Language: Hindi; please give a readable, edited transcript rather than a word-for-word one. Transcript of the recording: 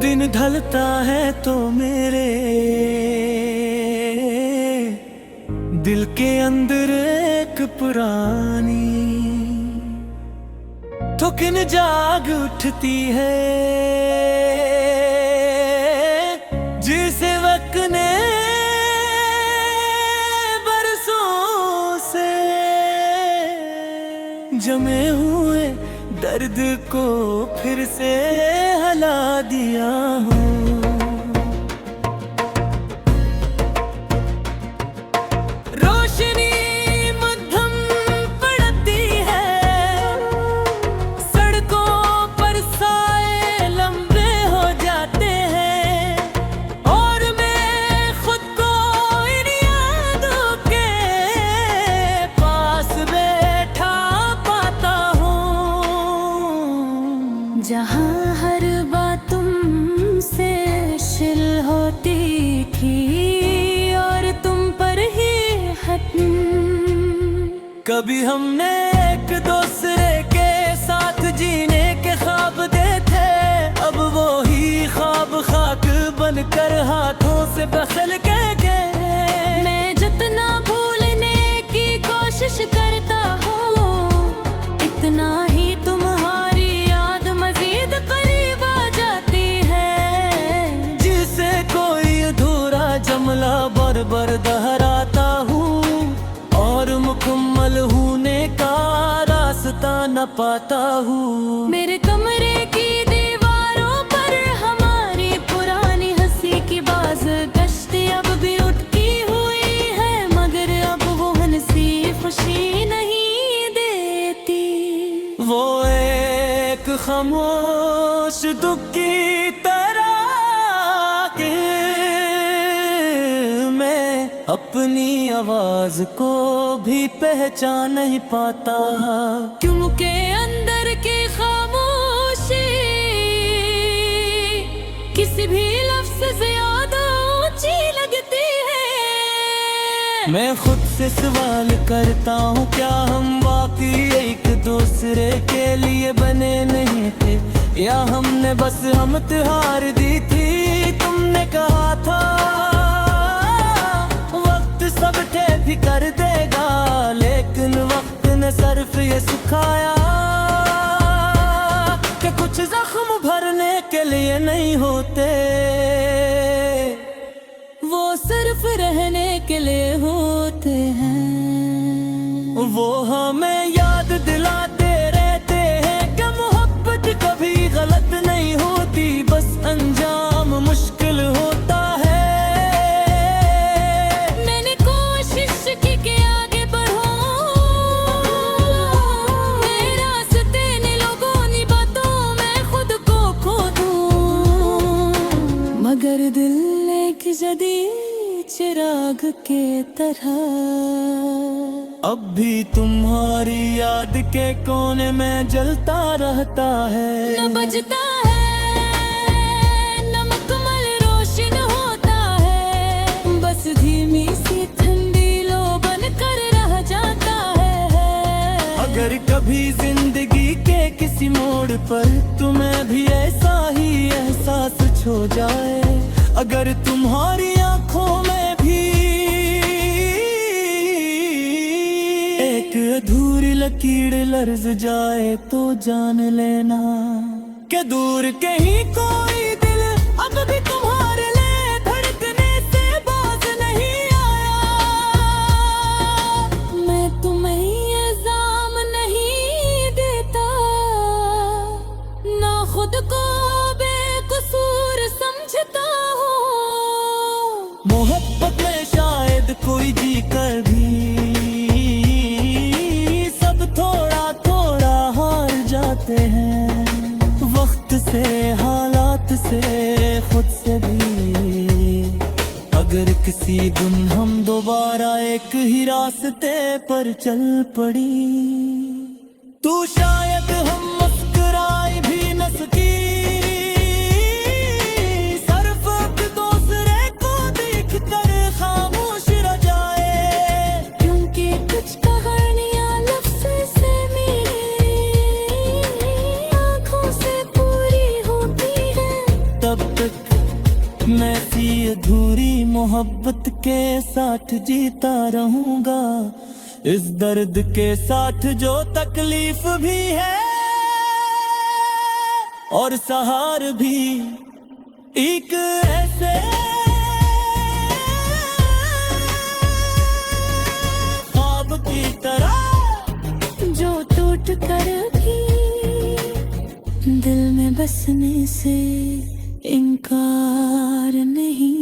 दिन ढलता है तो मेरे दिल के अंदर एक पुरानी थुकन जाग उठती है, जिसे वक्त ने बरसों से जमे हुए दर्द को फिर से हला दिया हूँ। रोशनी मध्यम पड़ती है, सड़कों पर साए लंबे हो जाते हैं, और मैं खुद को इन यादों के पास बैठा पाता हूँ, जहाँ हर बात तुमसे शिल होती थी और तुम पर ही खत्म। कभी हमने एक दूसरे के साथ जीने के ख्वाब देखे, अब वो ही ख्वाब खाक बनकर हाथों से बखल गए। मैं जितना भूलने की कोशिश करता हूँ, इतना ही तुम्हारी याद मजीद करीब आ जाती है, जिसे कोई अधूरा जुमला बार-बार दोहराता हूँ और मुकम्मल होने का रास्ता न पाता हूँ। मेरे कमरे की दीवारों पर हमारी पुरानी हंसी की बाज गश्ती अब भी उठती हुई है, मगर अब वो हंसी खुशी नहीं देती। वो एक खामोश दुख की तरह के मैं अपनी आवाज को भी पहचान नहीं पाता, क्योंकि अंदर की खामोशी किसी भी लफ्ज़ से ज्यादा ऊंची लगती है। मैं खुद से सवाल करता हूँ, क्या हम वाकई एक दूसरे के लिए बने नहीं थे, या हमने बस हम त्योहार दी थी। तुमने कहा था वक्त सब ठीक कर देगा, लेकिन वक्त ने सिर्फ ये सिखाया कि कुछ जख्म भरने के लिए नहीं होते, वो सिर्फ रहने के लिए होते हैं। वो हमें याद दिलाते रहते हैं कि मोहब्बत कभी गलत नहीं होती, बस अंजाम मुश्किल होता है। मैंने कोशिश की कि आगे बढ़ूं, मेरे रास्ते ने लोगों ने बातों में खुद को खो दूं, मगर दिल एक जदीद चिराग के तरह अब भी तुम्हारी याद के कोने में जलता रहता है। न बजता है न मुकम्मल रोशन होता है, बस धीमी सी ठंडी लो बन कर रह जाता है। अगर कभी जिंदगी के किसी मोड़ पर तुम्हें भी ऐसा ही एहसास छो जाए, अगर तुम्हारी आंखों में भी एक अधूरी लकीर लर्ज जाए, तो जान लेना कि दूर कहीं कोई दिल अब भी तुम्हारे लिए धड़कने से बाज नहीं आया। मैं तुम्हें इल्जाम नहीं देता, ना खुद को बेकसूर समझता हूँ। मोहब्बत में शायद कोई जी कर भी सब थोड़ा थोड़ा हार जाते हैं, वक्त से, हालात से, खुद से भी। अगर किसी दिन हम दोबारा एक ही रास्ते पर चल पड़ी, तो शायद हम मुस्कुराए भी न सकी, सिर्फ एक दूसरे को देख कर खामोश रह जाए, क्योंकि कुछ कहानियां लफ्ज़ से मेरी आँखों से पूरी होती हैं। तब अधूरी मोहब्बत के साथ जीता रहूंगा, इस दर्द के साथ जो तकलीफ भी है और सहार भी, एक ऐसे ख्वाब की तरह जो टूट कर भी दिल में बसने से इनकार नहीं